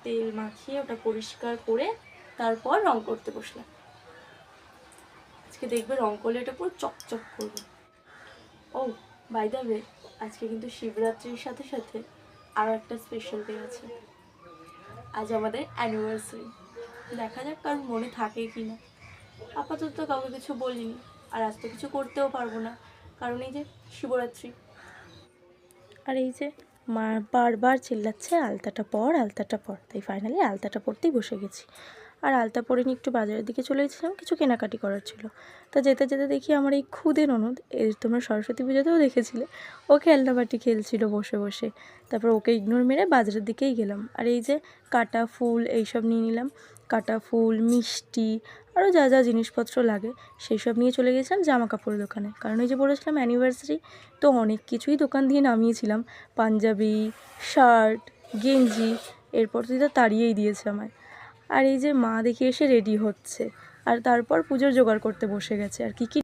তেল মাখিয়ে ওটা পরিষ্কার করে তারপর রং করতে বসলাম। আজকে দেখবে রং করলে এটা পুরো চকচক করবে। ও বাই দ্য ওয়ে, আজকে কিন্তু শিবরাত্রির সাথে সাথে আরও একটা স্পেশাল ডে আছে। আজ আমাদের অ্যানিভার্সারি। দেখা যাক কারণ মনে থাকে কি না। আপাতত কাউকে কিছু বলিনি, আর আজ তো কিছু করতেও পারবো না, কারণ এই যে শিবরাত্রি। আর এই যে মা বারবার চিল্লাচ্ছে আলতাটা পর, আলতাটা পর, তাই ফাইনালি আলতাটা পরতেই বসে গেছি। আর আলতা পরে নিয়ে একটু বাজারের দিকে চলে গেছিলাম, কিছু কেনাকাটি করার ছিল। তা যেতে যেতে দেখি আমার এই খুদে ননদ, তোমরা সরস্বতী পুজোতেও দেখেছিলে, ও খেলনাবাটি খেলছিল বসে বসে। তারপর ওকে ইগনোর মেরে বাজারের দিকেই গেলাম। আর এই যে কাটা ফুল এইসব নিয়ে নিলাম, কাটা ফুল, মিষ্টি, আরও যা যা জিনিসপত্র লাগে সেই সব নিয়ে চলে গেছিলাম জামা কাপড়ের দোকানে। কারণ ওই যে বলেছিলাম অ্যানিভার্সারি, তো অনেক কিছুই দোকান দিয়ে নামিয়েছিলাম, পাঞ্জাবি, শার্ট, গেঞ্জি, এরপর তুই তো তাড়িয়েই দিয়েছে আমায়। আর এই যে মা দেখে এসে রেডি হচ্ছে, আর তারপর পুজোর জোগাড় করতে বসে গেছে। আর কী কী